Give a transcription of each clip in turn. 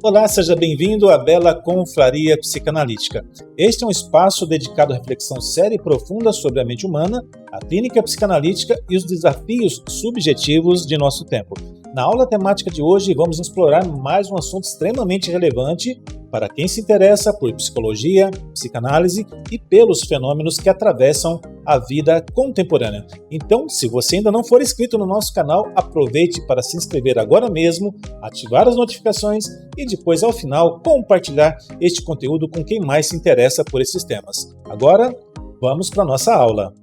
Olá, seja bem-vindo à Bela Confraria Psicanalítica. Este é um espaço dedicado à reflexão séria e profunda sobre a mente humana, a clínica psicanalítica e os desafios subjetivos de nosso tempo. Na aula temática de hoje, vamos explorar mais um assunto extremamente relevante para quem se interessa por psicologia, psicanálise e pelos fenômenos que atravessam a vida contemporânea. Então, se você ainda não for inscrito no nosso canal, aproveite para se inscrever agora mesmo, ativar as notificações e depois, ao final, compartilhar este conteúdo com quem mais se interessa por esses temas. Agora, vamos para a nossa aula.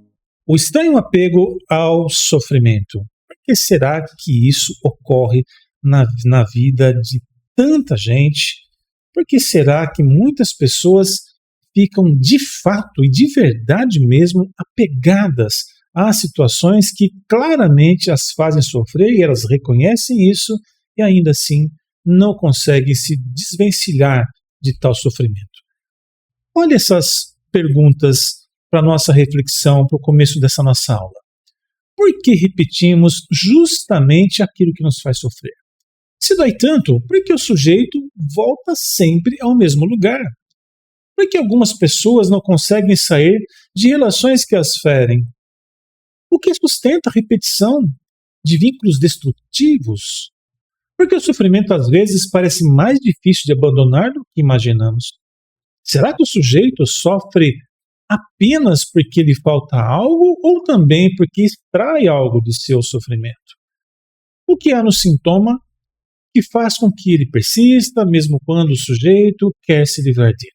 O estranho apego ao sofrimento. Por que será que isso ocorre na vida de tanta gente? Por que será que muitas pessoas ficam de fato e de verdade mesmo apegadas a situações que claramente as fazem sofrer e elas reconhecem isso e ainda assim não conseguem se desvencilhar de tal sofrimento? Olha essas perguntas para a nossa reflexão, para o começo dessa nossa aula. Por que repetimos justamente aquilo que nos faz sofrer? Se dói tanto, por que o sujeito volta sempre ao mesmo lugar? Por que algumas pessoas não conseguem sair de relações que as ferem? O que sustenta a repetição de vínculos destrutivos? Por que o sofrimento às vezes parece mais difícil de abandonar do que imaginamos? Será que o sujeito sofre apenas porque lhe falta algo ou também porque extrai algo de seu sofrimento? O que há no sintoma que faz com que ele persista, mesmo quando o sujeito quer se livrar dele?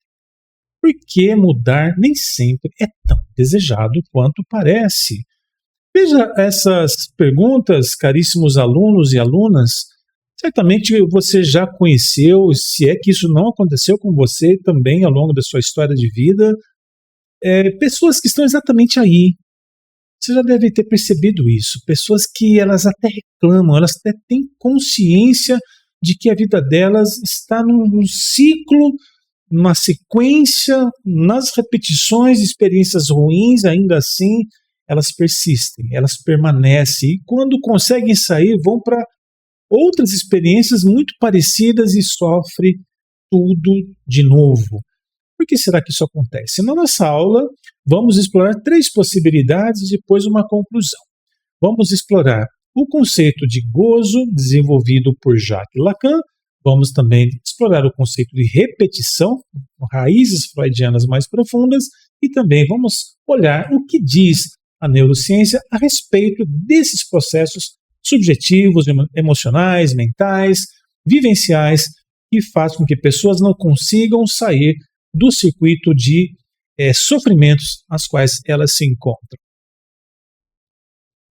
Por que mudar nem sempre é tão desejado quanto parece? Veja essas perguntas, caríssimos alunos e alunas. Certamente você já conheceu, se é que isso não aconteceu com você também ao longo da sua história de vida, pessoas que estão exatamente aí. Você já deve ter percebido isso. Pessoas que elas até reclamam, elas até têm consciência de que a vida delas está num ciclo, numa sequência, nas repetições de experiências ruins, ainda assim elas persistem, elas permanecem. E quando conseguem sair, vão para outras experiências muito parecidas e sofrem tudo de novo. Por que será que isso acontece? Na nossa aula, vamos explorar 3 possibilidades e depois uma conclusão. Vamos explorar o conceito de gozo, desenvolvido por Jacques Lacan. Vamos também explorar o conceito de repetição, raízes freudianas mais profundas, e também vamos olhar o que diz a neurociência a respeito desses processos subjetivos, emocionais, mentais, vivenciais, que fazem com que pessoas não consigam sair do circuito de sofrimentos às quais elas se encontram.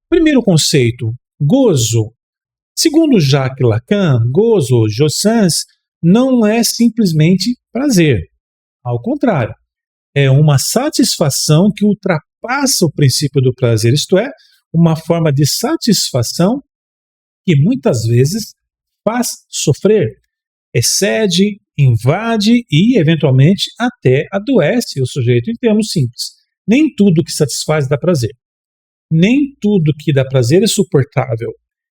Primeiro conceito, gozo. Segundo Jacques Lacan, gozo, jouissance, não é simplesmente prazer. Ao contrário, é uma satisfação que ultrapassa o princípio do prazer, isto é, uma forma de satisfação que muitas vezes faz sofrer, excede, invade e, eventualmente, até adoece o sujeito em termos simples. Nem tudo que satisfaz dá prazer. Nem tudo que dá prazer é suportável.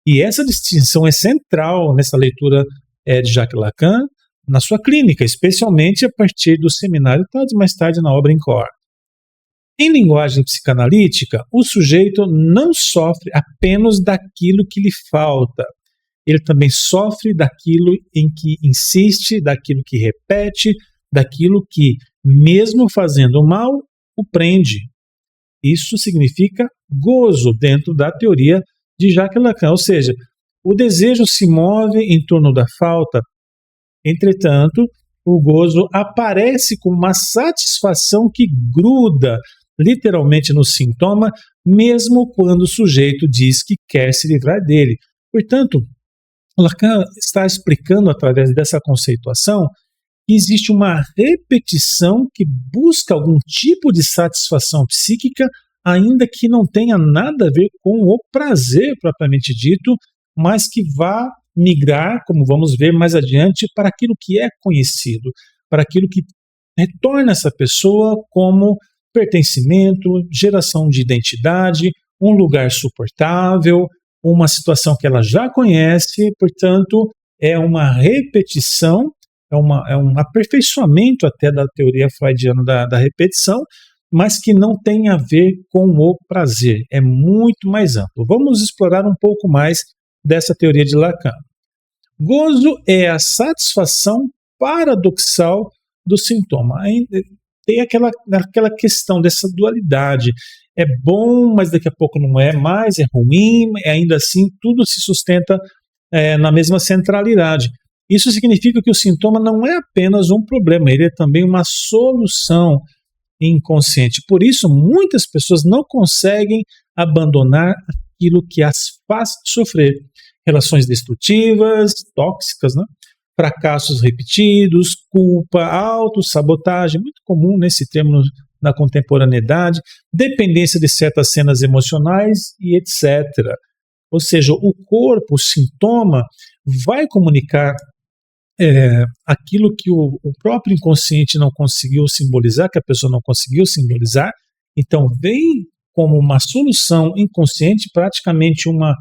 E essa distinção é central nessa leitura de Jacques Lacan, na sua clínica, especialmente a partir do seminário Tarde mais tarde na obra Encore. Em linguagem psicanalítica, o sujeito não sofre apenas daquilo que lhe falta. Ele também sofre daquilo em que insiste, daquilo que repete, daquilo que, mesmo fazendo mal, o prende. Isso significa gozo dentro da teoria de Jacques Lacan, ou seja, o desejo se move em torno da falta. Entretanto, o gozo aparece como uma satisfação que gruda literalmente no sintoma, mesmo quando o sujeito diz que quer se livrar dele. Portanto, Lacan está explicando através dessa conceituação que existe uma repetição que busca algum tipo de satisfação psíquica, ainda que não tenha nada a ver com o prazer propriamente dito, mas que vá migrar, como vamos ver mais adiante, para aquilo que é conhecido, para aquilo que retorna essa pessoa como pertencimento, geração de identidade, um lugar suportável, uma situação que ela já conhece, portanto, é uma repetição é um aperfeiçoamento até da teoria freudiana da repetição, mas que não tem a ver com o prazer, é muito mais amplo. Vamos explorar um pouco mais dessa teoria de Lacan. Gozo é a satisfação paradoxal do sintoma. Tem aquela questão dessa dualidade. É bom, mas daqui a pouco não é mais, é ruim, ainda assim tudo se sustenta na mesma centralidade. Isso significa que o sintoma não é apenas um problema, ele é também uma solução inconsciente. Por isso, muitas pessoas não conseguem abandonar aquilo que as faz sofrer. Relações destrutivas, tóxicas, né? Fracassos repetidos, culpa, autossabotagem, muito comum nesse termo na contemporaneidade, dependência de certas cenas emocionais e etc. Ou seja, o corpo, o sintoma, vai comunicar aquilo que o próprio inconsciente não conseguiu simbolizar, que a pessoa não conseguiu simbolizar, então vem como uma solução inconsciente, praticamente uma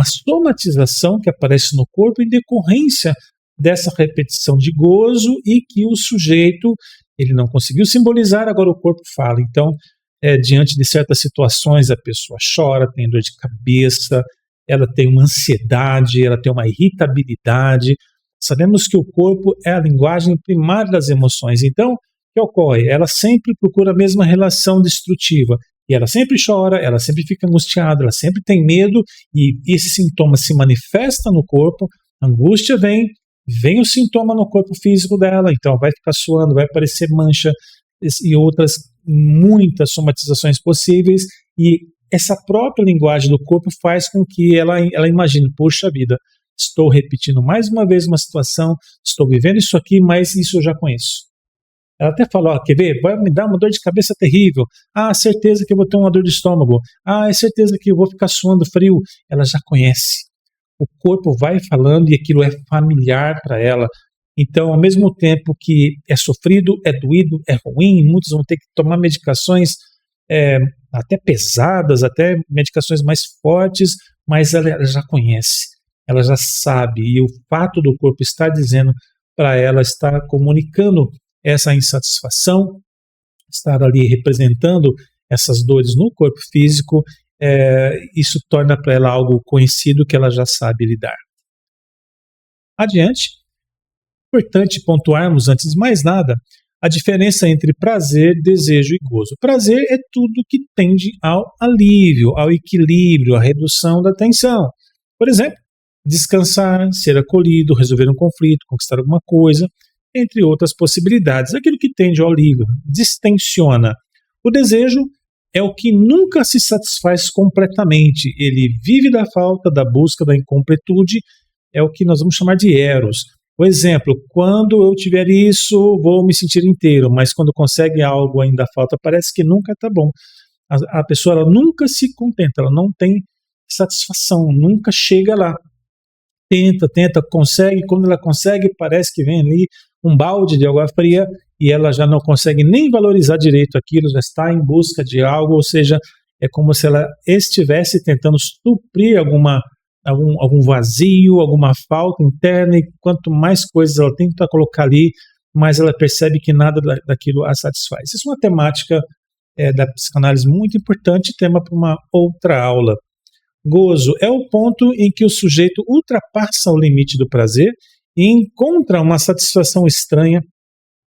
somatização que aparece no corpo em decorrência dessa repetição de gozo e que o sujeito ele não conseguiu simbolizar, agora o corpo fala. Então, diante de certas situações, a pessoa chora, tem dor de cabeça, ela tem uma ansiedade, ela tem uma irritabilidade. Sabemos que o corpo é a linguagem primária das emoções. Então, o que ocorre? Ela sempre procura a mesma relação destrutiva. E ela sempre chora, ela sempre fica angustiada, ela sempre tem medo, e esse sintoma se manifesta no corpo, a angústia vem o sintoma no corpo físico dela, então vai ficar suando, vai aparecer mancha e outras muitas somatizações possíveis, e essa própria linguagem do corpo faz com que ela imagine, poxa vida, estou repetindo mais uma vez uma situação, estou vivendo isso aqui, mas isso eu já conheço. Ela até falou, quer ver? Vai me dar uma dor de cabeça terrível. Certeza que eu vou ter uma dor de estômago. É certeza que eu vou ficar suando frio. Ela já conhece. O corpo vai falando e aquilo é familiar para ela. Então, ao mesmo tempo que é sofrido, é doído, é ruim, muitos vão ter que tomar medicações até pesadas, até medicações mais fortes, mas ela já conhece, ela já sabe. E o fato do corpo estar dizendo para ela, estar comunicando essa insatisfação, estar ali representando essas dores no corpo físico, isso torna para ela algo conhecido que ela já sabe lidar. Adiante, importante pontuarmos, antes de mais nada, a diferença entre prazer, desejo e gozo. Prazer é tudo que tende ao alívio, ao equilíbrio, à redução da tensão. Por exemplo, descansar, ser acolhido, resolver um conflito, conquistar alguma coisa, entre outras possibilidades. Aquilo que tende ao alívio, distensiona. O desejo é o que nunca se satisfaz completamente. Ele vive da falta, da busca, da incompletude. É o que nós vamos chamar de eros. Por exemplo, quando eu tiver isso, vou me sentir inteiro, mas quando consegue algo ainda falta, parece que nunca está bom. A pessoa ela nunca se contenta, ela não tem satisfação, nunca chega lá. Tenta, consegue, quando ela consegue, parece que vem ali um balde de água fria e ela já não consegue nem valorizar direito aquilo, já está em busca de algo, ou seja, é como se ela estivesse tentando suprir algum vazio, alguma falta interna, e quanto mais coisas ela tenta colocar ali, mais ela percebe que nada daquilo a satisfaz. Isso é uma temática da psicanálise muito importante, tema para uma outra aula. Gozo é o ponto em que o sujeito ultrapassa o limite do prazer e encontra uma satisfação estranha,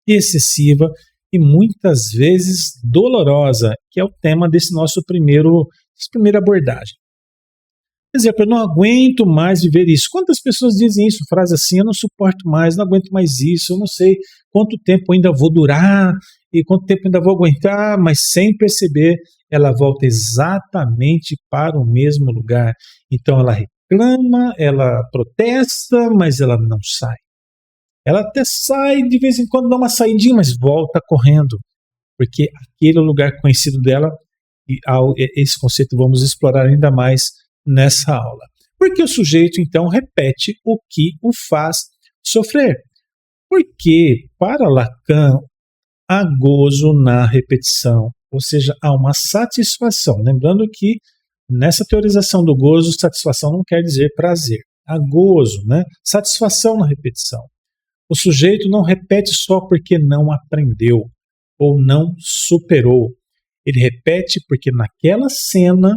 excessiva e muitas vezes dolorosa, que é o tema dessa nossa primeira abordagem. Por exemplo, eu não aguento mais viver isso. Quantas pessoas dizem isso? Frase assim, eu não suporto mais, não aguento mais isso, eu não sei quanto tempo ainda vou durar e quanto tempo ainda vou aguentar, mas sem perceber, ela volta exatamente para o mesmo lugar. Então ela reclama, ela protesta, mas ela não sai. Ela até sai, de vez em quando dá uma saidinha, mas volta correndo, porque aquele é o lugar conhecido dela, e esse conceito vamos explorar ainda mais nessa aula. Porque o sujeito, então, repete o que o faz sofrer. Porque, para Lacan, há gozo na repetição, ou seja, há uma satisfação. Lembrando que, nessa teorização do gozo, satisfação não quer dizer prazer. Há gozo, né? Satisfação na repetição. O sujeito não repete só porque não aprendeu ou não superou. Ele repete porque naquela cena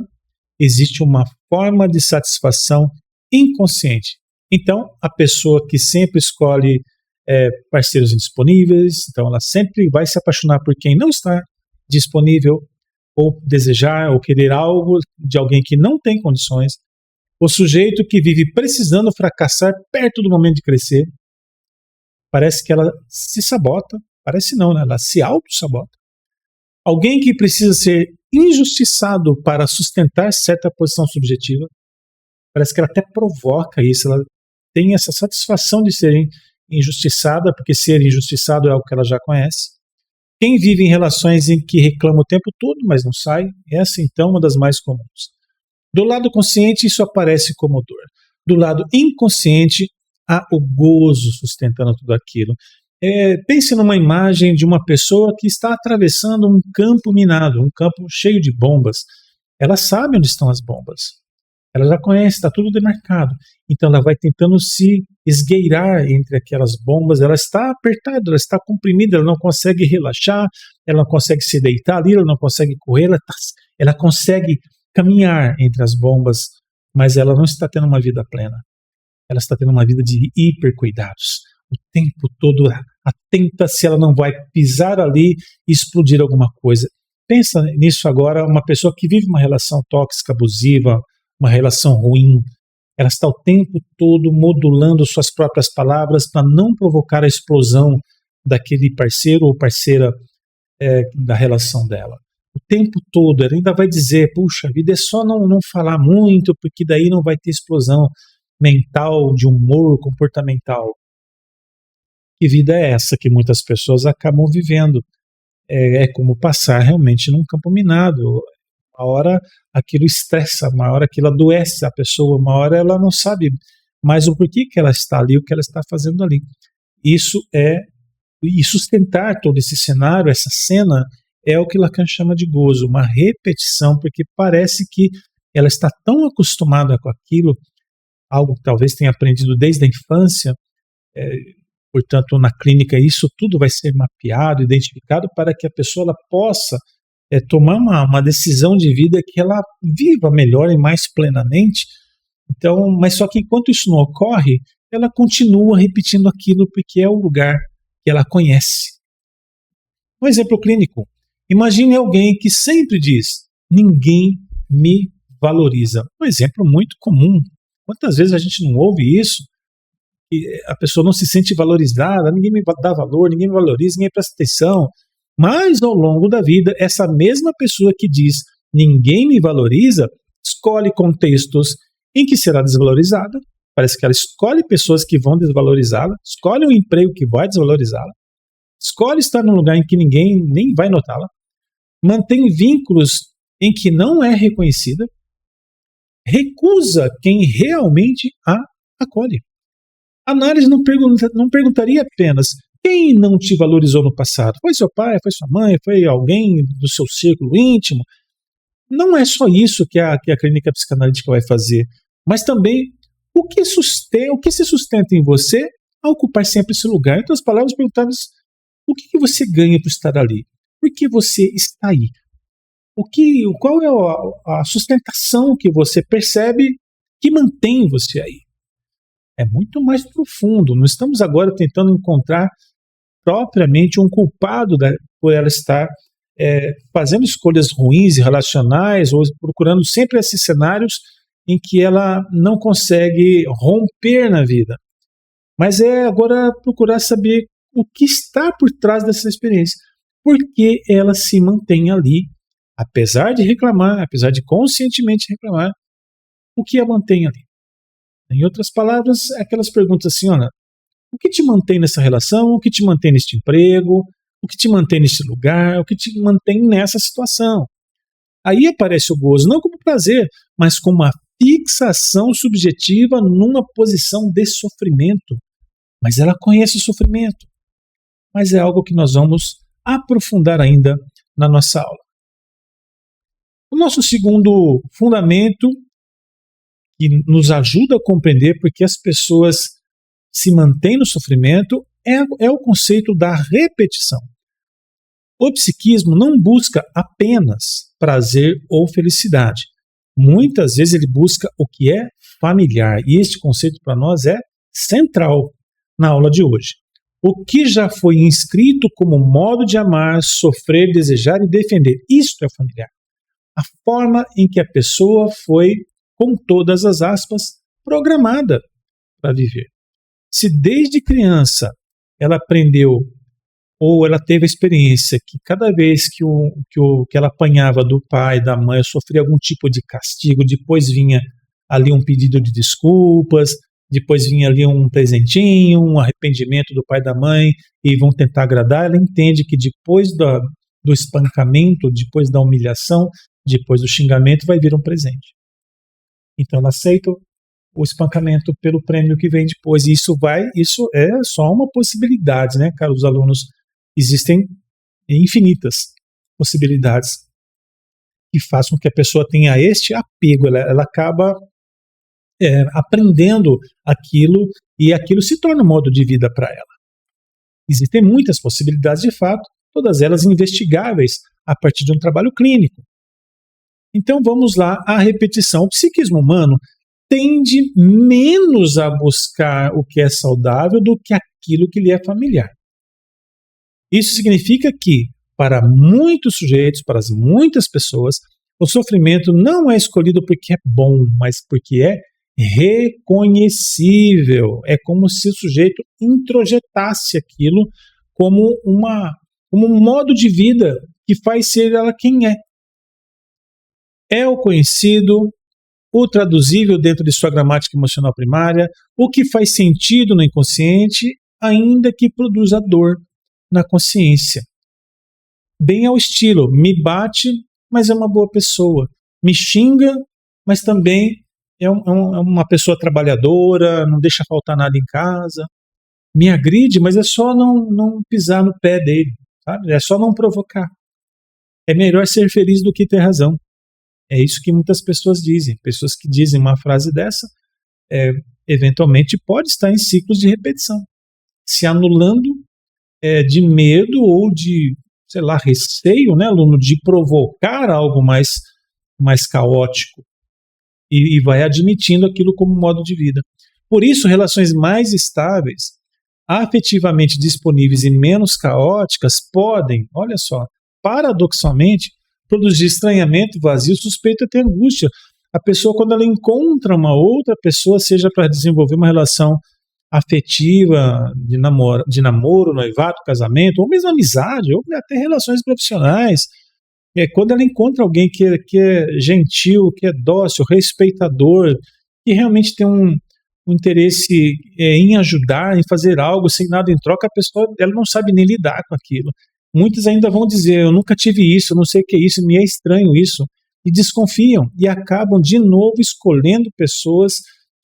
existe uma forma de satisfação inconsciente. Então, a pessoa que sempre escolhe parceiros indisponíveis, então ela sempre vai se apaixonar por quem não está disponível, ou desejar ou querer algo de alguém que não tem condições. O sujeito que vive precisando fracassar perto do momento de crescer, parece que ela se sabota, parece não, né? Ela se auto-sabota. Alguém que precisa ser injustiçado para sustentar certa posição subjetiva, parece que ela até provoca isso, ela tem essa satisfação de ser injustiçada, porque ser injustiçado é algo que ela já conhece. Quem vive em relações em que reclama o tempo todo, mas não sai, essa então é uma das mais comuns. Do lado consciente, isso aparece como dor. Do lado inconsciente, há o gozo sustentando tudo aquilo. Pense numa imagem de uma pessoa que está atravessando um campo minado, um campo cheio de bombas. Ela sabe onde estão as bombas. Ela já conhece, está tudo demarcado. Então ela vai tentando se esgueirar entre aquelas bombas. Ela está apertada, ela está comprimida, ela não consegue relaxar, ela não consegue se deitar ali, ela não consegue correr, ela consegue caminhar entre as bombas, mas ela não está tendo uma vida plena. Ela está tendo uma vida de hipercuidados. O tempo todo atenta se ela não vai pisar ali e explodir alguma coisa. Pensa nisso agora, uma pessoa que vive uma relação tóxica, abusiva, uma relação ruim, ela está o tempo todo modulando suas próprias palavras para não provocar a explosão daquele parceiro ou parceira da relação dela. O tempo todo, ela ainda vai dizer, puxa, a vida é só não falar muito, porque daí não vai ter explosão mental, de humor, comportamental. Que vida é essa que muitas pessoas acabam vivendo? É como passar realmente num campo minado. Uma hora aquilo estressa, uma hora aquilo adoece a pessoa, uma hora ela não sabe mais o porquê que ela está ali, o que ela está fazendo ali. E sustentar todo esse cenário, essa cena, é o que Lacan chama de gozo, uma repetição, porque parece que ela está tão acostumada com aquilo, algo que talvez tenha aprendido desde a infância, portanto, na clínica isso tudo vai ser mapeado, identificado, para que a pessoa ela possa tomar uma decisão de vida que ela viva melhor e mais plenamente. Então, mas só que enquanto isso não ocorre, ela continua repetindo aquilo porque é o lugar que ela conhece. Um exemplo clínico. Imagine alguém que sempre diz, ninguém me valoriza. Um exemplo muito comum. Quantas vezes a gente não ouve isso? E a pessoa não se sente valorizada, ninguém me dá valor, ninguém me valoriza, ninguém presta atenção. Mas ao longo da vida, essa mesma pessoa que diz ninguém me valoriza, escolhe contextos em que será desvalorizada. Parece que ela escolhe pessoas que vão desvalorizá-la, escolhe um emprego que vai desvalorizá-la, escolhe estar num lugar em que ninguém nem vai notá-la, mantém vínculos em que não é reconhecida, recusa quem realmente a acolhe. A análise não perguntaria apenas quem não te valorizou no passado. Foi seu pai, foi sua mãe, foi alguém do seu círculo íntimo. Não é só isso que a clínica psicanalítica vai fazer, mas também o que se sustenta em você a ocupar sempre esse lugar. Em outras palavras, perguntarmos o que você ganha por estar ali? Por que você está aí? Qual é a sustentação que você percebe que mantém você aí? É muito mais profundo. Não estamos agora tentando encontrar propriamente um culpado por ela estar fazendo escolhas ruins e relacionais ou procurando sempre esses cenários em que ela não consegue romper na vida. Mas é agora procurar saber o que está por trás dessa experiência. Por que ela se mantém ali, apesar de reclamar, apesar de conscientemente reclamar, o que a mantém ali? Em outras palavras, aquelas perguntas assim, olha, o que te mantém nessa relação, o que te mantém neste emprego, o que te mantém neste lugar, o que te mantém nessa situação? Aí aparece o gozo, não como prazer, mas como uma fixação subjetiva numa posição de sofrimento. Mas ela conhece o sofrimento. Mas é algo que nós vamos aprofundar ainda na nossa aula. O nosso segundo fundamento, que nos ajuda a compreender porque as pessoas se mantêm no sofrimento, é o conceito da repetição. O psiquismo não busca apenas prazer ou felicidade. Muitas vezes ele busca o que é familiar. E este conceito para nós é central na aula de hoje. O que já foi inscrito como modo de amar, sofrer, desejar e defender. Isto é familiar. A forma em que a pessoa foi, com todas as aspas, programada para viver. Se desde criança ela aprendeu ou ela teve a experiência que cada vez que ela apanhava do pai, da mãe, sofria algum tipo de castigo, depois vinha ali um pedido de desculpas, depois vinha ali um presentinho, um arrependimento do pai e da mãe, e vão tentar agradar, ela entende que depois do espancamento, depois da humilhação, depois do xingamento, vai vir um presente. Então ela aceita o espancamento pelo prêmio que vem depois, e isso é só uma possibilidade, né, caros alunos? Existem infinitas possibilidades que façam com que a pessoa tenha este apego, ela acaba aprendendo aquilo e aquilo se torna um modo de vida para ela. Existem muitas possibilidades de fato, todas elas investigáveis a partir de um trabalho clínico. Então vamos lá, a repetição. O psiquismo humano tende menos a buscar o que é saudável do que aquilo que lhe é familiar. Isso significa que, para muitos sujeitos, para muitas pessoas, o sofrimento não é escolhido porque é bom, mas porque é reconhecível. É como se o sujeito introjetasse aquilo como um modo de vida que faz ser ela quem é. É o conhecido, o traduzível dentro de sua gramática emocional primária, o que faz sentido no inconsciente, ainda que produza dor na consciência. Bem ao estilo, me bate, mas é uma boa pessoa. Me xinga, mas também é uma pessoa trabalhadora, não deixa faltar nada em casa. Me agride, mas é só não pisar no pé dele, sabe? É só não provocar. É melhor ser feliz do que ter razão. É isso que muitas pessoas dizem. Pessoas que dizem uma frase dessa, eventualmente pode estar em ciclos de repetição, se anulando de medo ou de, sei lá, receio, né, aluno, de provocar algo mais caótico e vai admitindo aquilo como modo de vida. Por isso, relações mais estáveis, afetivamente disponíveis e menos caóticas podem, olha só, paradoxalmente, produzir estranhamento, vazio, suspeita e até angústia. A pessoa, quando ela encontra uma outra pessoa, seja para desenvolver uma relação afetiva, de namoro, noivado, casamento, ou mesmo amizade, ou até relações profissionais, quando ela encontra alguém que é gentil, que é dócil, respeitador, que realmente tem um interesse em ajudar, em fazer algo sem nada em troca, a pessoa ela não sabe nem lidar com aquilo. Muitos ainda vão dizer, eu nunca tive isso, eu não sei o que é isso, me é estranho isso, e desconfiam, e acabam de novo escolhendo pessoas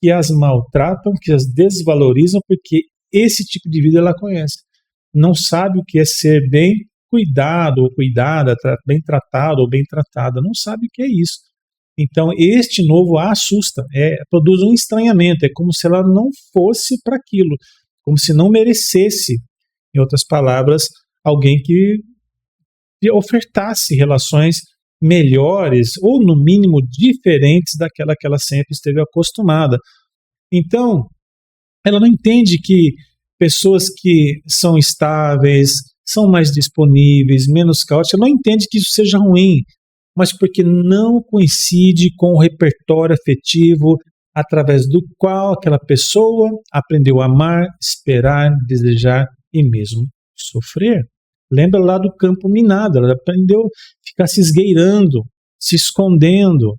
que as maltratam, que as desvalorizam, porque esse tipo de vida ela conhece. Não sabe o que é ser bem cuidado ou cuidada, bem tratado ou bem tratada, não sabe o que é isso. Então, este novo a assusta, produz um estranhamento, é como se ela não fosse para aquilo, como se não merecesse, em outras palavras, alguém que ofertasse relações melhores ou, no mínimo, diferentes daquela que ela sempre esteve acostumada. Então, ela não entende que pessoas que são estáveis, são mais disponíveis, menos caóticas, ela não entende que isso seja ruim, mas porque não coincide com o repertório afetivo através do qual aquela pessoa aprendeu a amar, esperar, desejar e mesmo sofrer. Lembra lá do campo minado, ela aprendeu a ficar se esgueirando, se escondendo,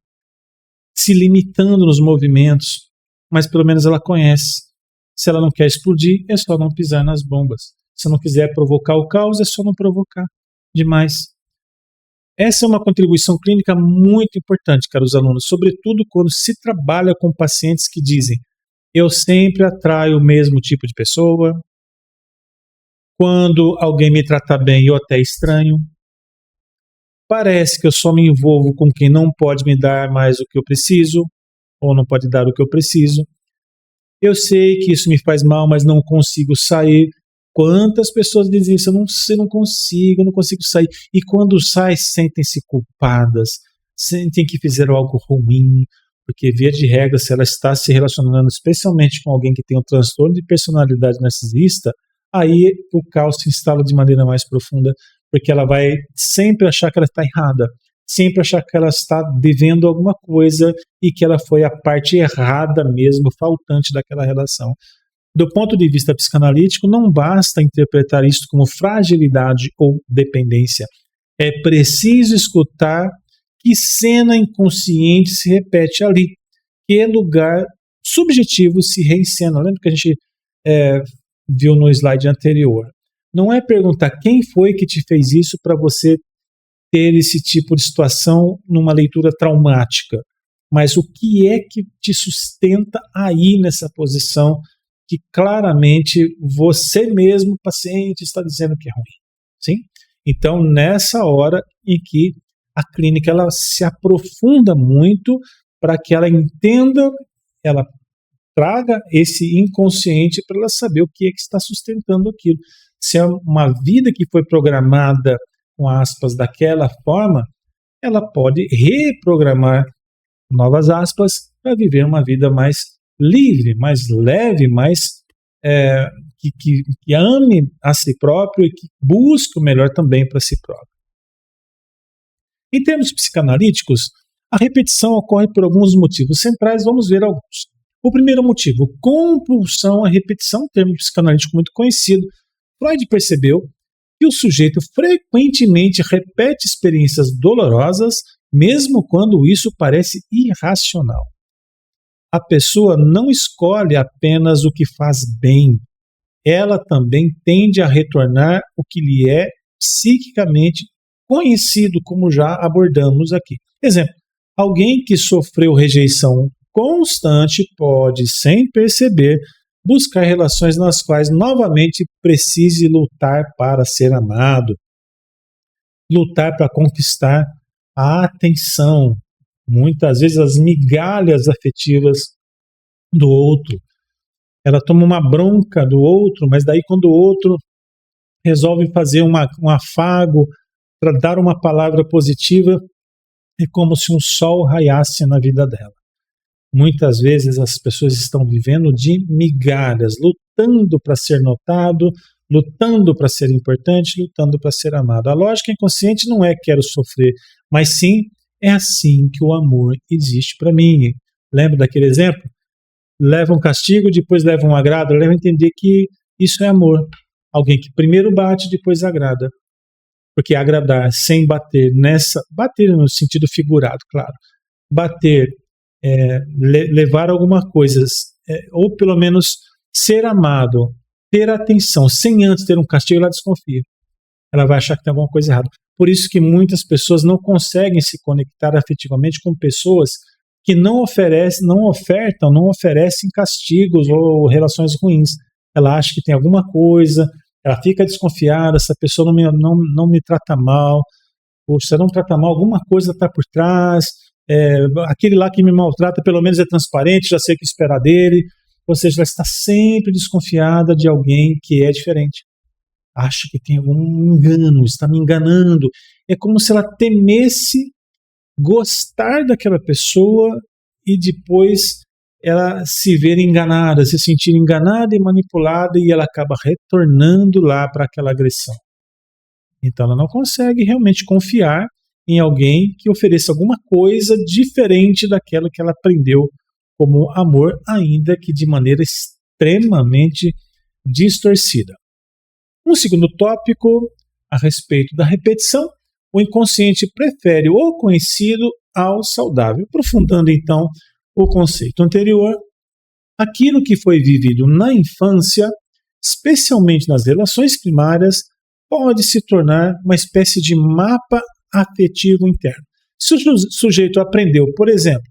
se limitando nos movimentos, mas pelo menos ela conhece. Se ela não quer explodir, é só não pisar nas bombas. Se não quiser provocar o caos, é só não provocar demais. Essa é uma contribuição clínica muito importante, caros alunos, sobretudo quando se trabalha com pacientes que dizem eu sempre atraio o mesmo tipo de pessoa, quando alguém me trata bem eu até estranho, parece que eu só me envolvo com quem não pode me dar mais o que eu preciso, ou não pode dar o que eu preciso, eu sei que isso me faz mal, mas não consigo sair Quantas pessoas dizem isso? Eu não consigo sair. E quando sai, sentem-se culpadas, sentem que fizeram algo ruim, porque, via de regra, se ela está se relacionando especialmente com alguém que tem um transtorno de personalidade narcisista, aí o caos se instala de maneira mais profunda, porque ela vai sempre achar que ela está errada, sempre achar que ela está devendo alguma coisa e que ela foi a parte errada mesmo, faltante daquela relação. Do ponto de vista psicanalítico, não basta interpretar isso como fragilidade ou dependência. É preciso escutar que cena inconsciente se repete ali, que lugar subjetivo se reencena. Lembra que a gente viu no slide anterior? Não é perguntar quem foi que te fez isso para você ter esse tipo de situação numa leitura traumática, mas o que é que te sustenta aí nessa posição que claramente você mesmo, paciente, está dizendo que é ruim. Sim? Então, nessa hora em que a clínica ela se aprofunda muito para que ela entenda, ela traga esse inconsciente para ela saber o que é que está sustentando aquilo. Se é uma vida que foi programada, com aspas, daquela forma, ela pode reprogramar, novas aspas, para viver uma vida mais livre, mais leve, mais que ame a si próprio e que busque o melhor também para si próprio. Em termos psicanalíticos, a repetição ocorre por alguns motivos centrais, vamos ver alguns. O primeiro motivo, compulsão à repetição, termo psicanalítico muito conhecido. Freud percebeu que o sujeito frequentemente repete experiências dolorosas, mesmo quando isso parece irracional. A pessoa não escolhe apenas o que faz bem, ela também tende a retornar o que lhe é psiquicamente conhecido, como já abordamos aqui. Exemplo, alguém que sofreu rejeição constante pode, sem perceber, buscar relações nas quais novamente precise lutar para ser amado, lutar para conquistar a atenção, muitas vezes as migalhas afetivas do outro. Ela toma uma bronca do outro, mas daí quando o outro resolve fazer um afago para dar uma palavra positiva, é como se um sol raiasse na vida dela. Muitas vezes as pessoas estão vivendo de migalhas, lutando para ser notado, lutando para ser importante, lutando para ser amado. A lógica inconsciente não é quero sofrer, mas sim é assim que o amor existe para mim. Lembra daquele exemplo? Leva um castigo, depois leva um agrado. Leva a entender que isso é amor. Alguém que primeiro bate, depois agrada. Porque agradar sem bater bater no sentido figurado, claro. Bater, levar alguma coisa, ou pelo menos ser amado, ter atenção, sem antes ter um castigo, ela desconfia. Ela vai achar que tem alguma coisa errada. Por isso que muitas pessoas não conseguem se conectar afetivamente com pessoas que não oferecem castigos ou relações ruins. Ela acha que tem alguma coisa, ela fica desconfiada, essa pessoa não me trata mal, ou se ela não trata mal, alguma coisa está por trás, aquele lá que me maltrata pelo menos é transparente, já sei o que esperar dele. Ou seja, ela está sempre desconfiada de alguém que é diferente. Acha que tem algum engano, está me enganando. É como se ela temesse gostar daquela pessoa e depois ela se ver enganada, se sentir enganada e manipulada, e ela acaba retornando lá para aquela agressão. Então ela não consegue realmente confiar em alguém que ofereça alguma coisa diferente daquela que ela aprendeu como amor, ainda que de maneira extremamente distorcida. Um segundo tópico a respeito da repetição: o inconsciente prefere o conhecido ao saudável. Aprofundando então o conceito anterior, aquilo que foi vivido na infância, especialmente nas relações primárias, pode se tornar uma espécie de mapa afetivo interno. Se o sujeito aprendeu, por exemplo,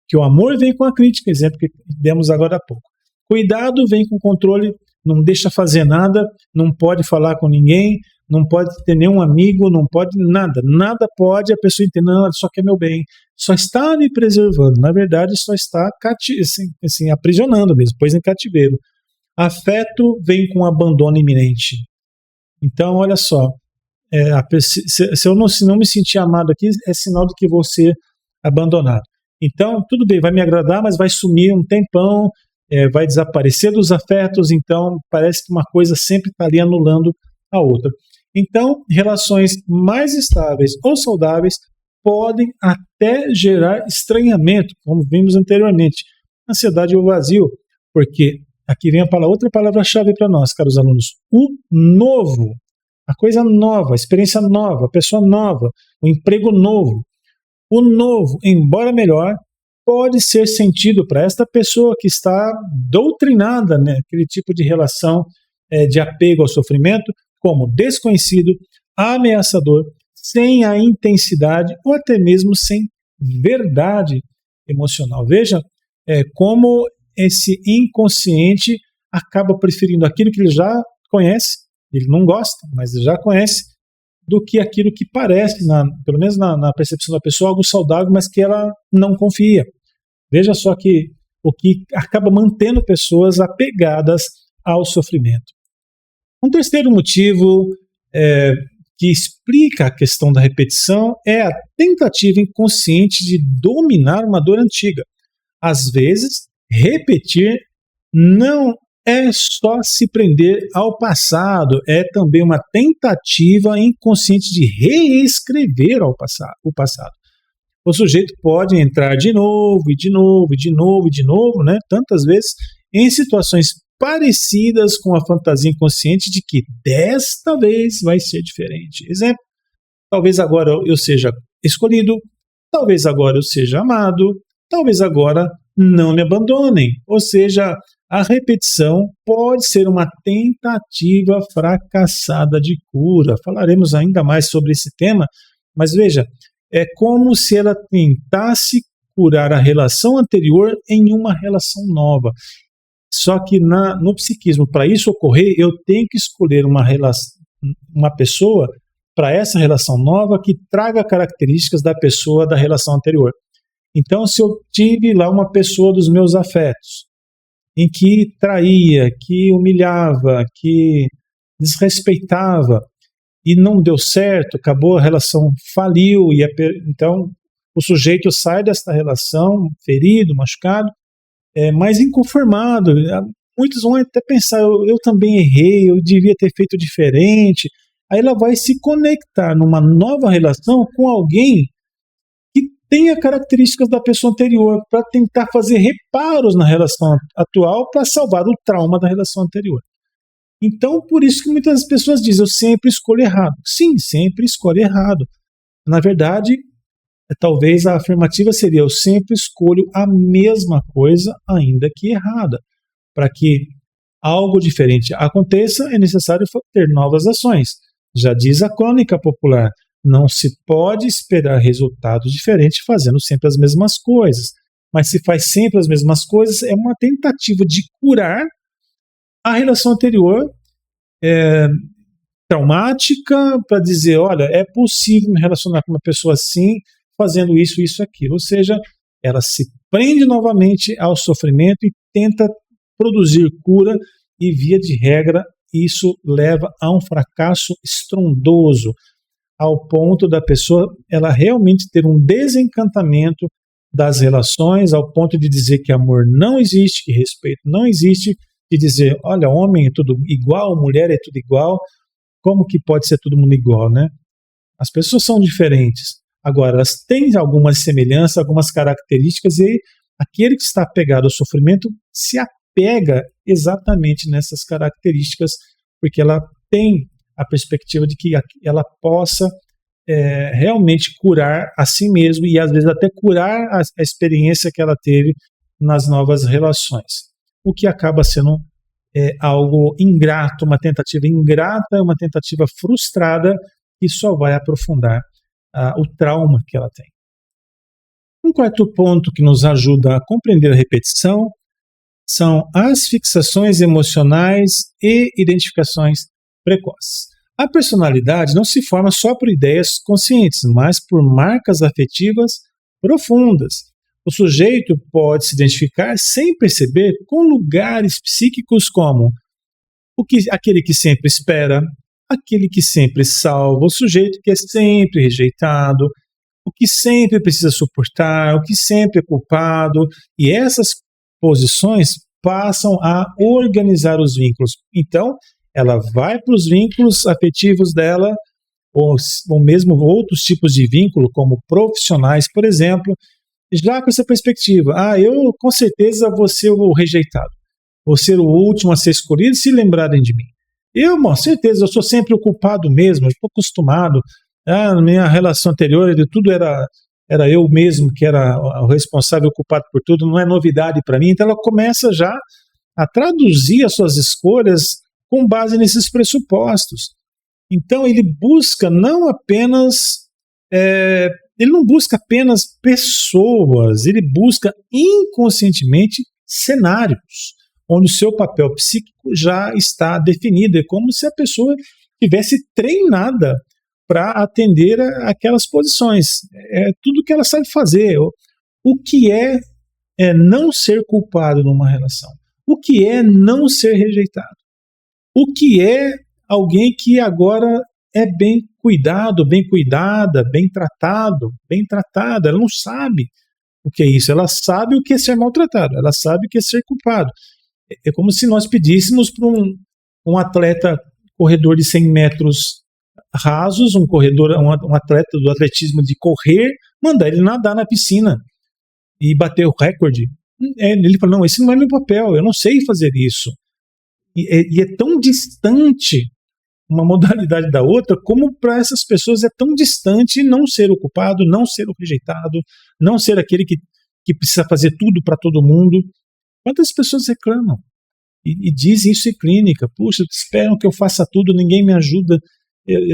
que o amor vem com a crítica, exemplo que demos agora há pouco, cuidado vem com controle, não deixa fazer nada, não pode falar com ninguém, não pode ter nenhum amigo, não pode nada pode, a pessoa entende, não, ela só quer meu bem, só está me preservando, na verdade só está aprisionando mesmo, pôs em cativeiro. Afeto vem com abandono iminente. Então, olha só, se eu não me sentir amado aqui, é sinal de que vou ser abandonado. Então, tudo bem, vai me agradar, mas vai sumir um tempão, vai desaparecer dos afetos, então parece que uma coisa sempre está ali anulando a outra. Então, relações mais estáveis ou saudáveis podem até gerar estranhamento, como vimos anteriormente, ansiedade ou vazio, porque aqui vem outra palavra-chave para nós, caros alunos, o novo, a coisa nova, a experiência nova, a pessoa nova, o emprego novo. O novo, embora melhor, pode ser sentido para esta pessoa que está doutrinada, né, aquele tipo de relação de apego ao sofrimento, como desconhecido, ameaçador, sem a intensidade ou até mesmo sem verdade emocional. Veja como esse inconsciente acaba preferindo aquilo que ele já conhece, ele não gosta, mas ele já conhece, do que aquilo que parece, pelo menos na percepção da pessoa, algo saudável, mas que ela não confia. Veja só que o que acaba mantendo pessoas apegadas ao sofrimento. Um terceiro motivo que explica a questão da repetição é a tentativa inconsciente de dominar uma dor antiga. Às vezes, repetir não é só se prender ao passado, é também uma tentativa inconsciente de reescrever o passado. O sujeito pode entrar de novo, e de novo, e de novo, e de novo, né, tantas vezes, em situações parecidas com a fantasia inconsciente de que desta vez vai ser diferente. Exemplo, talvez agora eu seja escolhido, talvez agora eu seja amado, talvez agora não me abandonem. Ou seja, a repetição pode ser uma tentativa fracassada de cura. Falaremos ainda mais sobre esse tema, mas veja, é como se ela tentasse curar a relação anterior em uma relação nova. Só que no psiquismo, para isso ocorrer, eu tenho que escolher uma pessoa para essa relação nova que traga características da pessoa da relação anterior. Então, se eu tive lá uma pessoa dos meus afetos, em que traía, que humilhava, que desrespeitava, e não deu certo, acabou a relação, faliu, então o sujeito sai dessa relação ferido, machucado, mais inconformado. Muitos vão até pensar, eu também errei, eu devia ter feito diferente. Aí ela vai se conectar numa nova relação com alguém que tenha características da pessoa anterior, para tentar fazer reparos na relação atual para salvar o trauma da relação anterior. Então, por isso que muitas pessoas dizem, eu sempre escolho errado. Sim, sempre escolho errado. Na verdade, talvez a afirmativa seria, eu sempre escolho a mesma coisa, ainda que errada. Para que algo diferente aconteça, é necessário ter novas ações. Já diz a crônica popular, não se pode esperar resultados diferentes fazendo sempre as mesmas coisas. Mas se faz sempre as mesmas coisas, é uma tentativa de curar a relação anterior traumática, para dizer, olha, é possível me relacionar com uma pessoa assim, fazendo isso, isso, aquilo. Ou seja, ela se prende novamente ao sofrimento e tenta produzir cura, e via de regra isso leva a um fracasso estrondoso, ao ponto da pessoa ela realmente ter um desencantamento das relações, ao ponto de dizer que amor não existe, que respeito não existe, de dizer, olha, homem é tudo igual, mulher é tudo igual, como que pode ser todo mundo igual, né? As pessoas são diferentes. Agora, elas têm algumas semelhanças, algumas características, e aquele que está apegado ao sofrimento se apega exatamente nessas características, porque ela tem a perspectiva de que ela possa realmente curar a si mesma e às vezes até curar a experiência que ela teve nas novas relações. O que acaba sendo algo ingrato, uma tentativa ingrata, uma tentativa frustrada, que só vai aprofundar o trauma que ela tem. Um quarto ponto que nos ajuda a compreender a repetição são as fixações emocionais e identificações precoces. A personalidade não se forma só por ideias conscientes, mas por marcas afetivas profundas. O sujeito pode se identificar sem perceber com lugares psíquicos como aquele que sempre espera, aquele que sempre salva, o sujeito que é sempre rejeitado, o que sempre precisa suportar, o que sempre é culpado, e essas posições passam a organizar os vínculos. Então, ela vai para os vínculos afetivos dela, ou mesmo outros tipos de vínculo, como profissionais, por exemplo, já com essa perspectiva. Eu com certeza vou ser o rejeitado, vou ser o último a ser escolhido se lembrarem de mim. Com certeza, eu sou sempre o culpado mesmo, eu estou acostumado. Na minha relação anterior, tudo era eu mesmo que era o responsável, o culpado por tudo, não é novidade para mim. Então ela começa já a traduzir as suas escolhas com base nesses pressupostos. Então ele busca ele não busca apenas pessoas, ele busca inconscientemente cenários onde o seu papel psíquico já está definido. É como se a pessoa tivesse treinada para atender aquelas posições. É tudo que ela sabe fazer. O que é não ser culpado numa relação? O que é não ser rejeitado? O que é alguém que agora é bem cuidado, bem cuidada, bem tratado, bem tratada? Ela não sabe o que é isso. Ela sabe o que é ser maltratado. Ela sabe o que é ser culpado. É como se nós pedíssemos para um atleta corredor de 100 metros rasos, um atleta do atletismo de correr, mandar ele nadar na piscina e bater o recorde. Ele fala, não, esse não é meu papel, eu não sei fazer isso. E é tão distante uma modalidade da outra, como para essas pessoas é tão distante não ser o culpado, não ser o rejeitado, não ser aquele que precisa fazer tudo para todo mundo. Quantas pessoas reclamam e dizem isso em clínica? Puxa, esperam que eu faça tudo, ninguém me ajuda,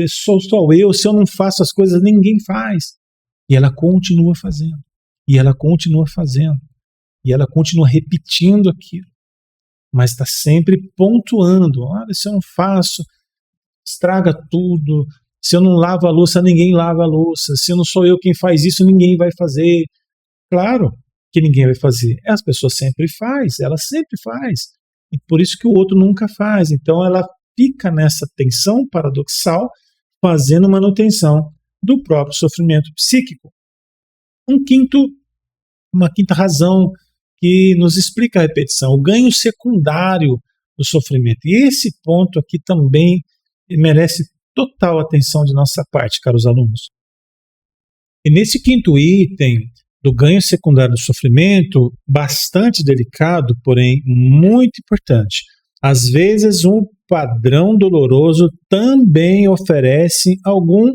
sou só eu, se eu não faço as coisas, ninguém faz. E ela continua fazendo, e ela continua fazendo, e ela continua repetindo aquilo, mas está sempre pontuando. Olha, se eu não faço, estraga tudo. Se eu não lavo a louça, ninguém lava a louça. Se não sou eu quem faz isso, ninguém vai fazer. Claro que ninguém vai fazer. As pessoas sempre faz, ela sempre faz. E por isso que o outro nunca faz. Então ela fica nessa tensão paradoxal, fazendo manutenção do próprio sofrimento psíquico. Uma quinta razão que nos explica a repetição, o ganho secundário do sofrimento. E esse ponto aqui também merece total atenção de nossa parte, caros alunos. E nesse quinto item do ganho secundário do sofrimento, bastante delicado, porém muito importante. Às vezes um padrão doloroso também oferece algum,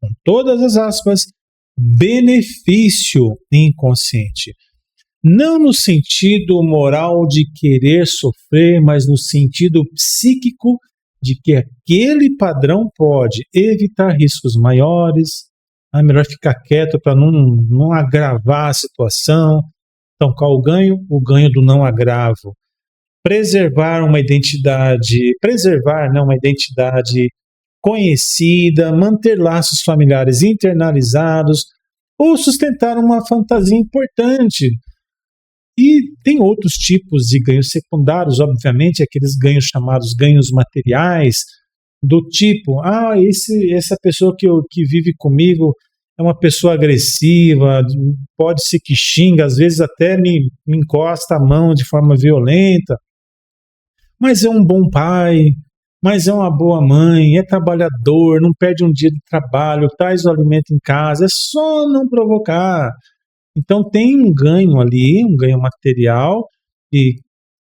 com todas as aspas, benefício inconsciente. Não no sentido moral de querer sofrer, mas no sentido psíquico de que aquele padrão pode evitar riscos maiores. É melhor ficar quieto para não agravar a situação. Então, qual o ganho? O ganho do não agravo. Preservar uma identidade conhecida, manter laços familiares internalizados ou sustentar uma fantasia importante. E tem outros tipos de ganhos secundários, obviamente, aqueles ganhos chamados ganhos materiais, do tipo, essa pessoa que vive comigo é uma pessoa agressiva, pode ser que xinga, às vezes até me encosta a mão de forma violenta, mas é um bom pai, mas é uma boa mãe, é trabalhador, não perde um dia de trabalho, traz o alimento em casa, é só não provocar. Então tem um ganho ali, um ganho material, e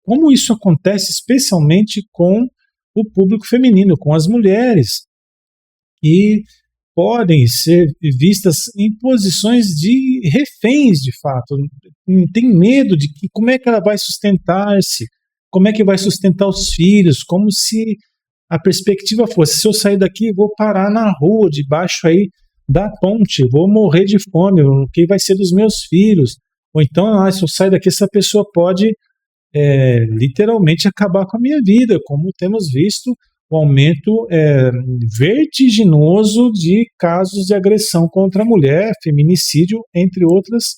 como isso acontece especialmente com o público feminino, com as mulheres, que podem ser vistas em posições de reféns, de fato. Tem medo de como é que ela vai sustentar-se, como é que vai sustentar os filhos, como se a perspectiva fosse, se eu sair daqui, vou parar na rua, debaixo aí da ponte, vou morrer de fome, o que vai ser dos meus filhos? Ou então, se eu sair daqui, essa pessoa pode literalmente acabar com a minha vida, como temos visto o aumento vertiginoso de casos de agressão contra a mulher, feminicídio, entre outras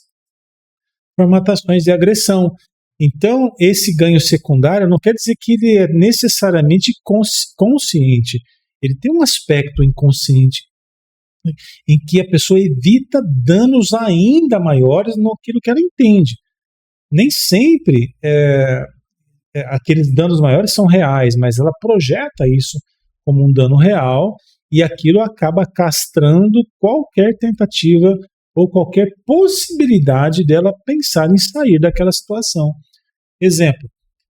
formatações de agressão. Então, esse ganho secundário não quer dizer que ele é necessariamente consciente. Ele tem um aspecto inconsciente, né, em que a pessoa evita danos ainda maiores naquilo que ela entende. Nem sempre aqueles danos maiores são reais, mas ela projeta isso como um dano real e aquilo acaba castrando qualquer tentativa ou qualquer possibilidade dela pensar em sair daquela situação. Exemplo,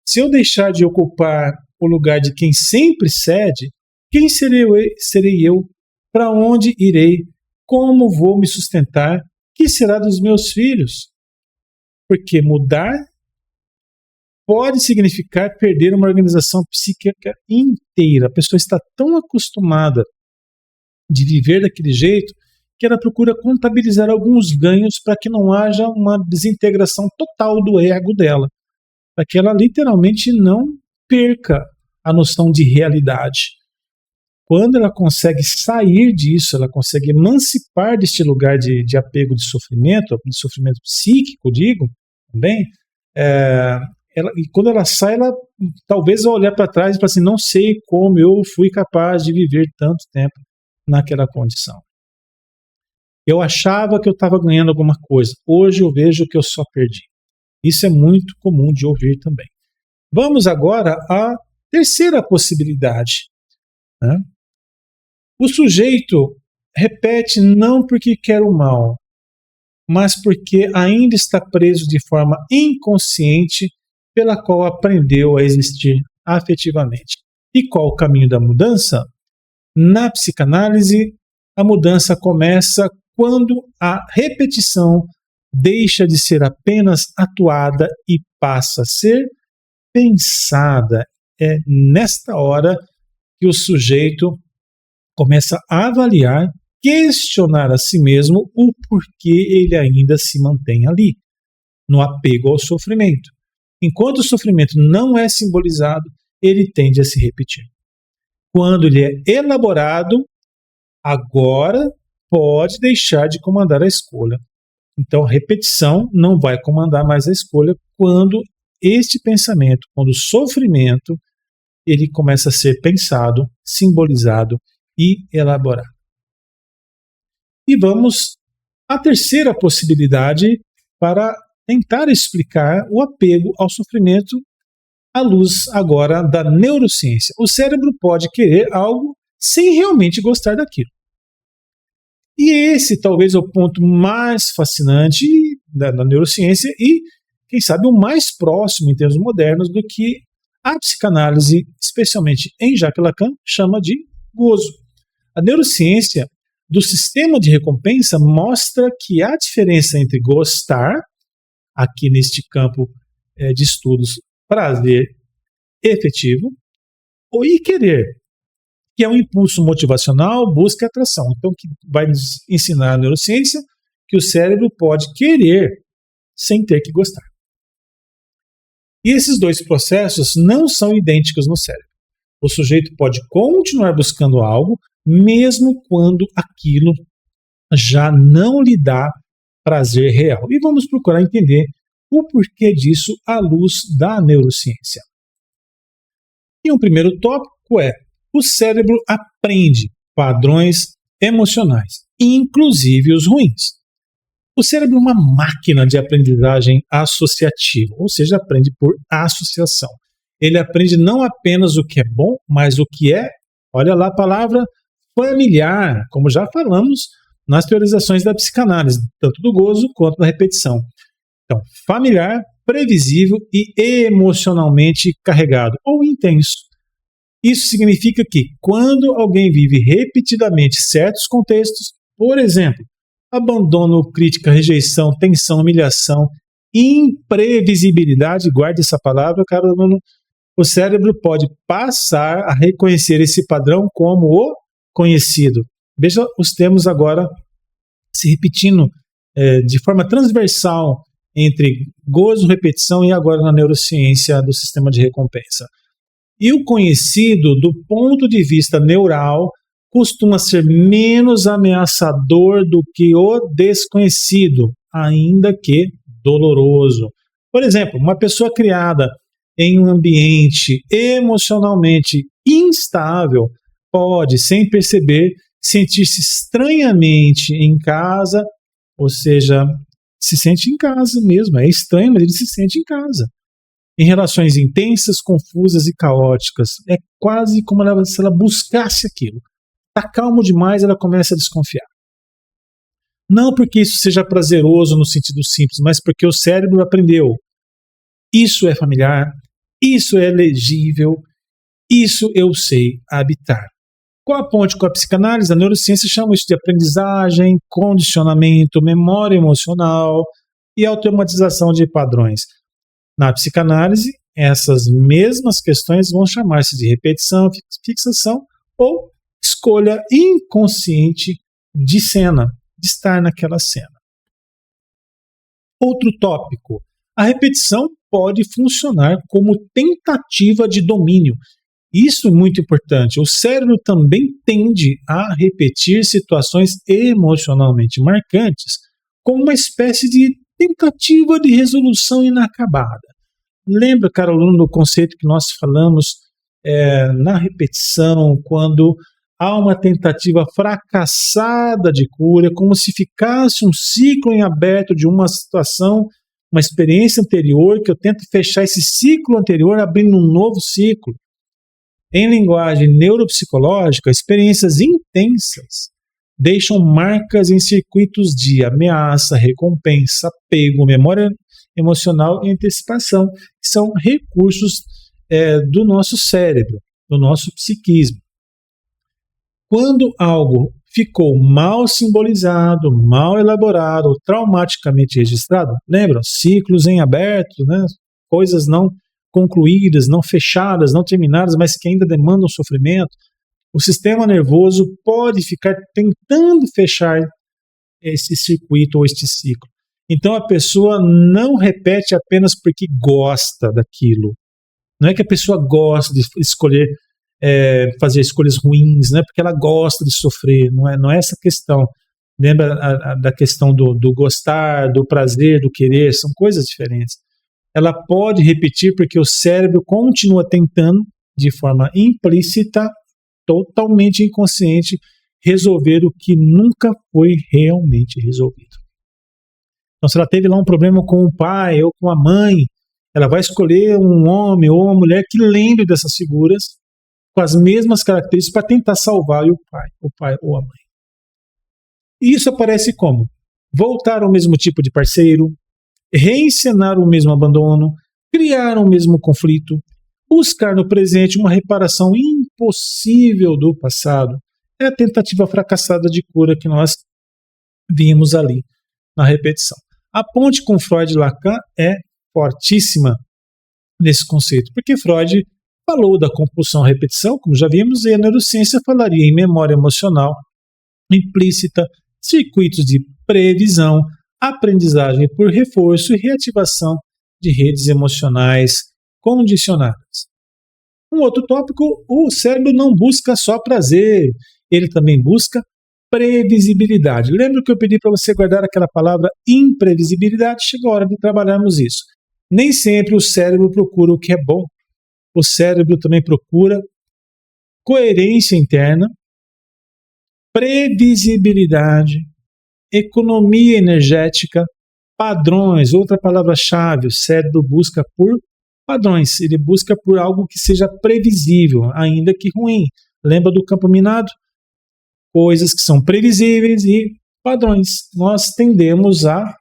se eu deixar de ocupar o lugar de quem sempre cede, quem serei eu? Para onde irei? Como vou me sustentar? Que será dos meus filhos? Porque mudar pode significar perder uma organização psíquica inteira. A pessoa está tão acostumada de viver daquele jeito que ela procura contabilizar alguns ganhos para que não haja uma desintegração total do ego dela, para que ela literalmente não perca a noção de realidade. Quando ela consegue sair disso, ela consegue emancipar deste lugar de apego de sofrimento psíquico, digo, também, e quando ela sai, ela talvez vai olhar para trás e falar assim, não sei como eu fui capaz de viver tanto tempo naquela condição. Eu achava que eu estava ganhando alguma coisa, hoje eu vejo que eu só perdi. Isso é muito comum de ouvir também. Vamos agora à terceira possibilidade, né? O sujeito repete não porque quer o mal, mas porque ainda está preso de forma inconsciente pela qual aprendeu a existir afetivamente. E qual o caminho da mudança? Na psicanálise, a mudança começa quando a repetição deixa de ser apenas atuada e passa a ser pensada. É nesta hora que o sujeito começa a avaliar, questionar a si mesmo o porquê ele ainda se mantém ali, no apego ao sofrimento. Enquanto o sofrimento não é simbolizado, ele tende a se repetir. Quando ele é elaborado, agora pode deixar de comandar a escolha. Então, a repetição não vai comandar mais a escolha quando este pensamento, quando o sofrimento, ele começa a ser pensado, simbolizado e elaborado. E vamos à terceira possibilidade para tentar explicar o apego ao sofrimento à luz agora da neurociência. O cérebro pode querer algo sem realmente gostar daquilo. E esse talvez é o ponto mais fascinante da neurociência e, quem sabe, o mais próximo em termos modernos do que a psicanálise, especialmente em Jacques Lacan, chama de gozo. A neurociência do sistema de recompensa mostra que a diferença entre gostar, aqui neste campo de estudos, prazer efetivo, e querer, que é um impulso motivacional, busca e atração. Então, que vai nos ensinar a neurociência que o cérebro pode querer sem ter que gostar. E esses dois processos não são idênticos no cérebro. O sujeito pode continuar buscando algo, mesmo quando aquilo já não lhe dá prazer real. E vamos procurar entender o porquê disso à luz da neurociência. E um primeiro tópico é: o cérebro aprende padrões emocionais, inclusive os ruins. O cérebro é uma máquina de aprendizagem associativa, ou seja, aprende por associação. Ele aprende não apenas o que é bom, mas o que é, olha lá a palavra, familiar, como já falamos nas teorizações da psicanálise, tanto do gozo quanto da repetição. Então, familiar, previsível e emocionalmente carregado ou intenso. Isso significa que quando alguém vive repetidamente certos contextos, por exemplo, abandono, crítica, rejeição, tensão, humilhação, imprevisibilidade, guarde essa palavra, caro aluno, o cérebro pode passar a reconhecer esse padrão como o conhecido. Veja os termos agora se repetindo de forma transversal entre gozo, repetição e agora na neurociência do sistema de recompensa. E o conhecido, do ponto de vista neural, costuma ser menos ameaçador do que o desconhecido, ainda que doloroso. Por exemplo, uma pessoa criada em um ambiente emocionalmente instável pode, sem perceber, sentir-se estranhamente em casa, ou seja, se sente em casa mesmo, é estranho, mas ele se sente em casa. Em relações intensas, confusas e caóticas. É quase como se ela buscasse aquilo. Está calmo demais, ela começa a desconfiar. Não porque isso seja prazeroso no sentido simples, mas porque o cérebro aprendeu. Isso é familiar, isso é legível, isso eu sei habitar. Com a ponte com a psicanálise, a neurociência chama isso de aprendizagem, condicionamento, memória emocional e automatização de padrões. Na psicanálise, essas mesmas questões vão chamar-se de repetição, fixação ou escolha inconsciente de cena, de estar naquela cena. Outro tópico. A repetição pode funcionar como tentativa de domínio. Isso é muito importante. O cérebro também tende a repetir situações emocionalmente marcantes como uma espécie de tentativa de resolução inacabada. Lembra, caro aluno, do conceito que nós falamos na repetição, quando há uma tentativa fracassada de cura, como se ficasse um ciclo em aberto de uma situação, uma experiência anterior, que eu tento fechar esse ciclo anterior abrindo um novo ciclo. Em linguagem neuropsicológica, experiências intensas deixam marcas em circuitos de ameaça, recompensa, apego, memória emocional e antecipação, que são recursos do nosso cérebro, do nosso psiquismo. Quando algo ficou mal simbolizado, mal elaborado ou traumaticamente registrado, lembram? Ciclos em aberto, né? Coisas não concluídas, não fechadas, não terminadas, mas que ainda demandam sofrimento. O sistema nervoso pode ficar tentando fechar esse circuito ou este ciclo. Então a pessoa não repete apenas porque gosta daquilo. Não é que a pessoa gosta de escolher, fazer escolhas ruins, não é porque ela gosta de sofrer, não é essa questão. Lembra da questão do gostar, do prazer, do querer, são coisas diferentes. Ela pode repetir porque o cérebro continua tentando, de forma implícita, totalmente inconsciente, resolver o que nunca foi realmente resolvido. Então, se ela teve lá um problema com o pai ou com a mãe, ela vai escolher um homem ou uma mulher que lembre dessas figuras com as mesmas características para tentar salvar o pai ou a mãe. E isso aparece como? Voltar ao mesmo tipo de parceiro, reencenar o mesmo abandono, criar o mesmo conflito, buscar no presente uma reparação impossível do passado. É a tentativa fracassada de cura que nós vimos ali na repetição. A ponte com Freud e Lacan é fortíssima nesse conceito, porque Freud falou da compulsão à repetição, como já vimos, e a neurociência falaria em memória emocional implícita, circuitos de previsão, aprendizagem por reforço e reativação de redes emocionais condicionadas. Um outro tópico, o cérebro não busca só prazer, ele também busca previsibilidade. Lembra que eu pedi para você guardar aquela palavra imprevisibilidade? Chegou a hora de trabalharmos isso. Nem sempre o cérebro procura o que é bom. O cérebro também procura coerência interna, previsibilidade, economia energética, padrões. Outra palavra-chave, o cérebro busca por padrões. Ele busca por algo que seja previsível, ainda que ruim. Lembra do campo minado? Coisas que são previsíveis e padrões. Nós tendemos a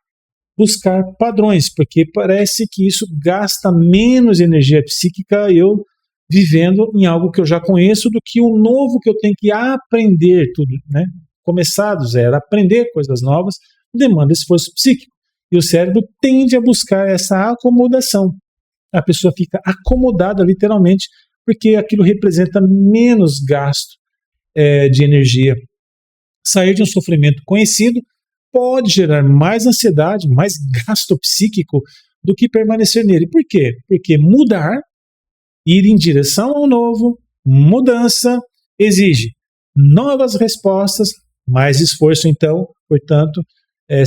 buscar padrões, porque parece que isso gasta menos energia psíquica eu vivendo em algo que eu já conheço do que o novo que eu tenho que aprender tudo, né? Começar do zero, aprender coisas novas, demanda esforço psíquico. E o cérebro tende a buscar essa acomodação. A pessoa fica acomodada literalmente, porque aquilo representa menos gasto de energia. Sair de um sofrimento conhecido pode gerar mais ansiedade, mais gasto psíquico do que permanecer nele. Por quê? Porque mudar, ir em direção ao novo, mudança, exige novas respostas, mais esforço, então, portanto,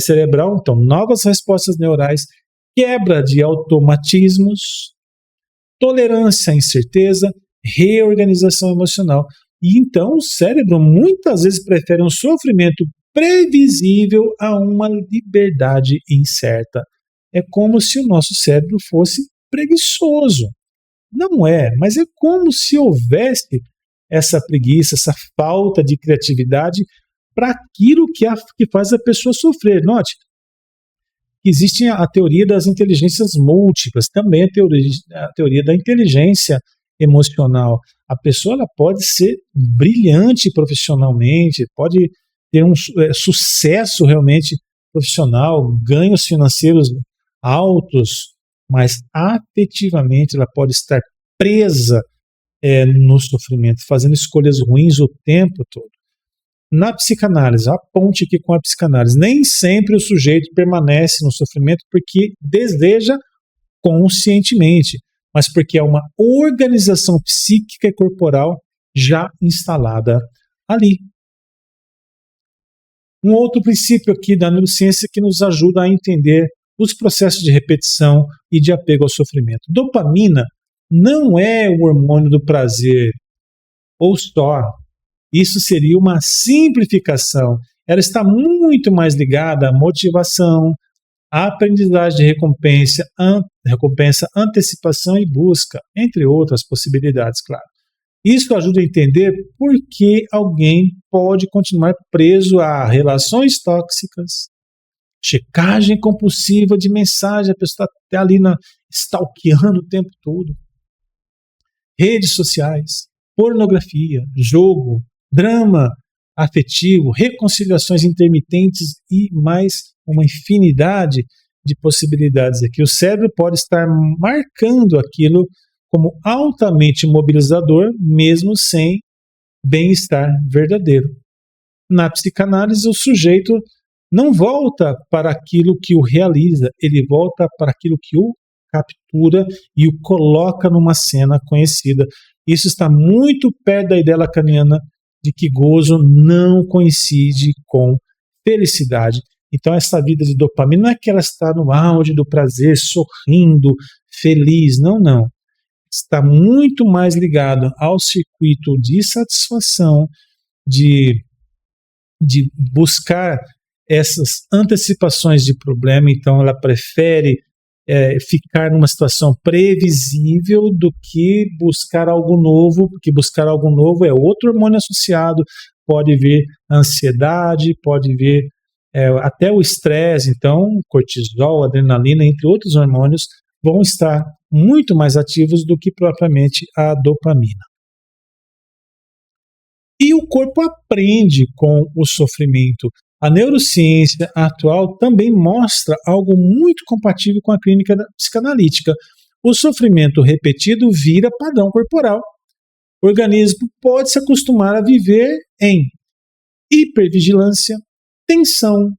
cerebral, então, novas respostas neurais quebra de automatismos, tolerância à incerteza, reorganização emocional. E então o cérebro muitas vezes prefere um sofrimento previsível a uma liberdade incerta. É como se o nosso cérebro fosse preguiçoso. Não é, mas é como se houvesse essa preguiça, essa falta de criatividade para aquilo que faz a pessoa sofrer. Note, existe a teoria das inteligências múltiplas, também a teoria da inteligência emocional. A pessoa ela pode ser brilhante profissionalmente, pode ter um sucesso realmente profissional, ganhos financeiros altos, mas afetivamente ela pode estar presa no sofrimento, fazendo escolhas ruins o tempo todo. Na psicanálise, a ponte aqui com a psicanálise, nem sempre o sujeito permanece no sofrimento porque deseja conscientemente, mas porque é uma organização psíquica e corporal já instalada ali. Um outro princípio aqui da neurociência que nos ajuda a entender os processos de repetição e de apego ao sofrimento. Dopamina não é o hormônio do prazer, ou só. Isso seria uma simplificação. Ela está muito mais ligada à motivação, à aprendizagem de recompensa, antecipação e busca, entre outras possibilidades, claro. Isso ajuda a entender por que alguém pode continuar preso a relações tóxicas, checagem compulsiva de mensagem, a pessoa está ali stalkeando o tempo todo, redes sociais, pornografia, jogo, drama afetivo, reconciliações intermitentes e mais uma infinidade de possibilidades aqui. O cérebro pode estar marcando aquilo como altamente mobilizador, mesmo sem bem-estar verdadeiro. Na psicanálise, o sujeito não volta para aquilo que o realiza, ele volta para aquilo que o captura e o coloca numa cena conhecida. Isso está muito perto da ideia lacaniana de que gozo não coincide com felicidade. Então essa vida de dopamina não é que ela está no auge do prazer, sorrindo, feliz, não. Está muito mais ligado ao circuito de satisfação, de buscar essas antecipações de problema. Então ela prefere ficar numa situação previsível do que buscar algo novo, porque buscar algo novo é outro hormônio associado, pode vir ansiedade, pode vir até o estresse, então cortisol, adrenalina, entre outros hormônios, vão estar muito mais ativos do que propriamente a dopamina. E o corpo aprende com o sofrimento. A neurociência atual também mostra algo muito compatível com a clínica psicanalítica. O sofrimento repetido vira padrão corporal. O organismo pode se acostumar a viver em hipervigilância, tensão,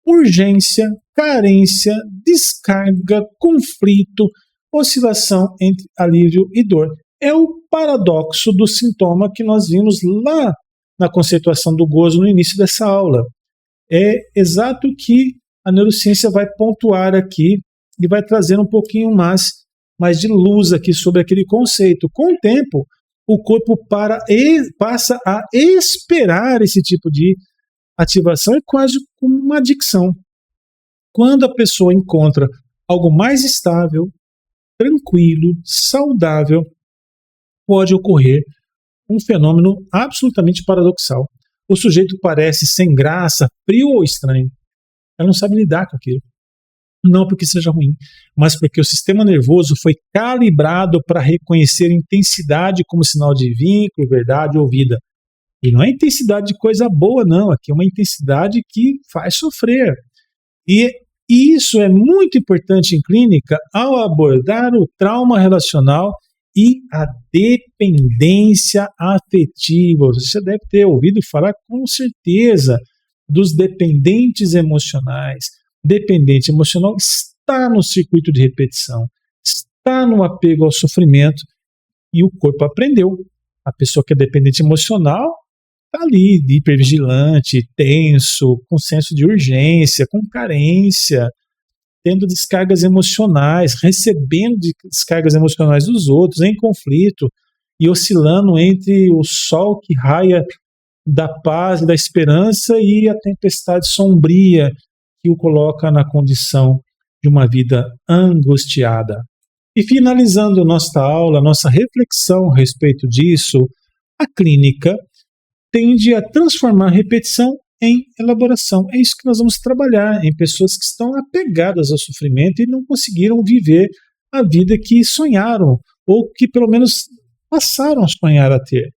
urgência, carência, descarga, conflito, oscilação entre alívio e dor. É o paradoxo do sintoma que nós vimos lá na conceituação do gozo no início dessa aula. É exato o que a neurociência vai pontuar aqui e vai trazer um pouquinho mais de luz aqui sobre aquele conceito. Com o tempo, o corpo passa a esperar esse tipo de ativação, é quase como uma adicção. Quando a pessoa encontra algo mais estável, tranquilo, saudável, pode ocorrer um fenômeno absolutamente paradoxal. O sujeito parece sem graça, frio ou estranho. Ela não sabe lidar com aquilo. Não porque seja ruim, mas porque o sistema nervoso foi calibrado para reconhecer intensidade como sinal de vínculo, verdade ou vida. E não é intensidade de coisa boa, não. Aqui é uma intensidade que faz sofrer. E isso é muito importante em clínica ao abordar o trauma relacional e a dependência afetiva. Você deve ter ouvido falar com certeza dos dependentes emocionais. Dependente emocional está no circuito de repetição, está no apego ao sofrimento e o corpo aprendeu. A pessoa que é dependente emocional está ali, hipervigilante, tenso, com senso de urgência, com carência, tendo descargas emocionais, recebendo descargas emocionais dos outros, em conflito e oscilando entre o sol que raia da paz e da esperança e a tempestade sombria que o coloca na condição de uma vida angustiada. E finalizando nossa aula, nossa reflexão a respeito disso, a clínica tende a transformar a repetição em elaboração. É isso que nós vamos trabalhar em pessoas que estão apegadas ao sofrimento e não conseguiram viver a vida que sonharam, ou que pelo menos passaram a sonhar a ter.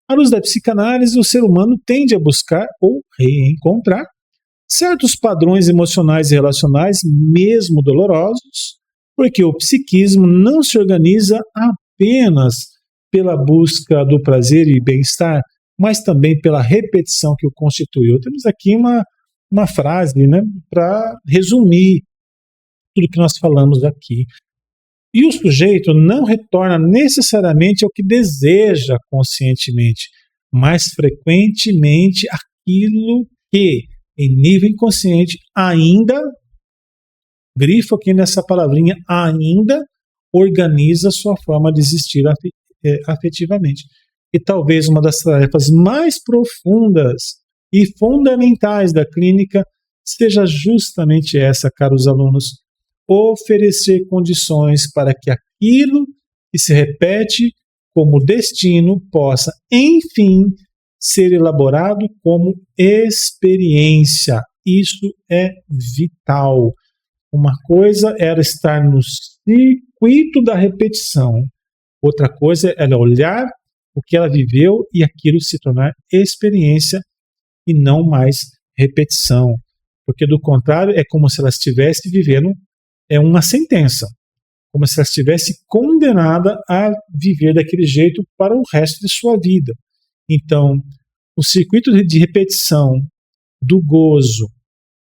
À luz da psicanálise, o ser humano tende a buscar ou reencontrar certos padrões emocionais e relacionais, mesmo dolorosos, porque o psiquismo não se organiza apenas pela busca do prazer e bem-estar, mas também pela repetição que o constituiu. Temos aqui uma frase, né, para resumir tudo que nós falamos aqui. E o sujeito não retorna necessariamente ao que deseja conscientemente, mas frequentemente aquilo que, em nível inconsciente, ainda, grifo aqui nessa palavrinha, ainda organiza sua forma de existir afetivamente. E talvez uma das tarefas mais profundas e fundamentais da clínica seja justamente essa, caros alunos: oferecer condições para que aquilo que se repete como destino possa, enfim, ser elaborado como experiência. Isso é vital. Uma coisa era estar no circuito da repetição, outra coisa era olhar o que ela viveu e aquilo se tornar experiência e não mais repetição. Porque, do contrário, é como se ela estivesse vivendo uma sentença, como se ela estivesse condenada a viver daquele jeito para o resto de sua vida. Então, o circuito de repetição do gozo,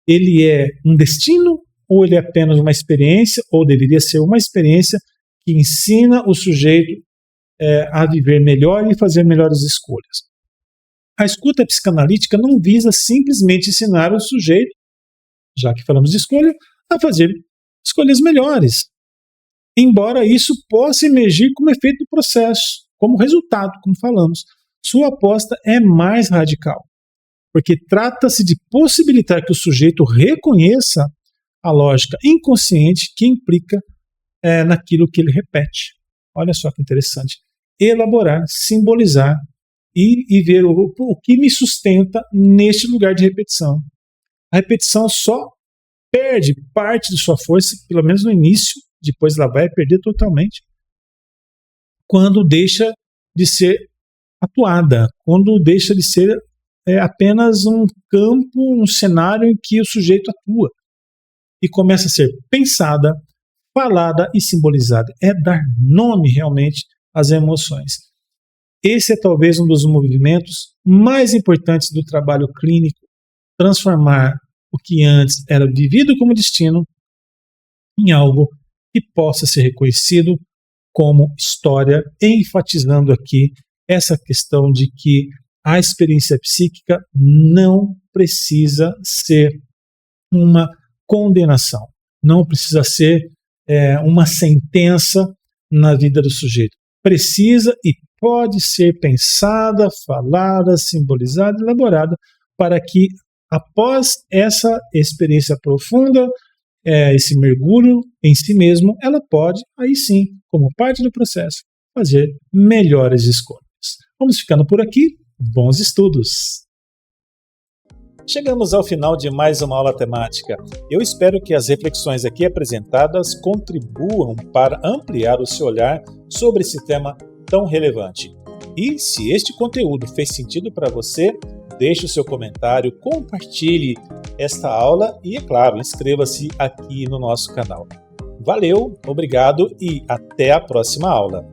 ele é um destino ou ele é apenas uma experiência, ou deveria ser uma experiência que ensina o sujeito a viver melhor e fazer melhores escolhas. A escuta psicanalítica não visa simplesmente ensinar o sujeito, já que falamos de escolha, a fazer escolhas melhores, embora isso possa emergir como efeito do processo, como resultado, como falamos. Sua aposta é mais radical, porque trata-se de possibilitar que o sujeito reconheça a lógica inconsciente que implica naquilo que ele repete. Olha só que interessante. Elaborar, simbolizar e ver o que me sustenta neste lugar de repetição. A repetição só perde parte de sua força, pelo menos no início, depois ela vai perder totalmente, quando deixa de ser atuada, quando deixa de ser apenas um campo, um cenário em que o sujeito atua e começa a ser pensada, falada e simbolizada. É dar nome realmente às emoções. Esse é talvez um dos movimentos mais importantes do trabalho clínico, transformar o que antes era vivido como destino em algo que possa ser reconhecido como história, enfatizando aqui essa questão de que a experiência psíquica não precisa ser uma condenação, não precisa ser uma sentença na vida do sujeito. Precisa e pode ser pensada, falada, simbolizada, elaborada para que, após essa experiência profunda, esse mergulho em si mesmo, ela pode, aí sim, como parte do processo, fazer melhores escolhas. Vamos ficando por aqui. Bons estudos! Chegamos ao final de mais uma aula temática. Eu espero que as reflexões aqui apresentadas contribuam para ampliar o seu olhar sobre esse tema tão relevante. E se este conteúdo fez sentido para você, deixe o seu comentário, compartilhe esta aula e, é claro, inscreva-se aqui no nosso canal. Valeu, obrigado e até a próxima aula.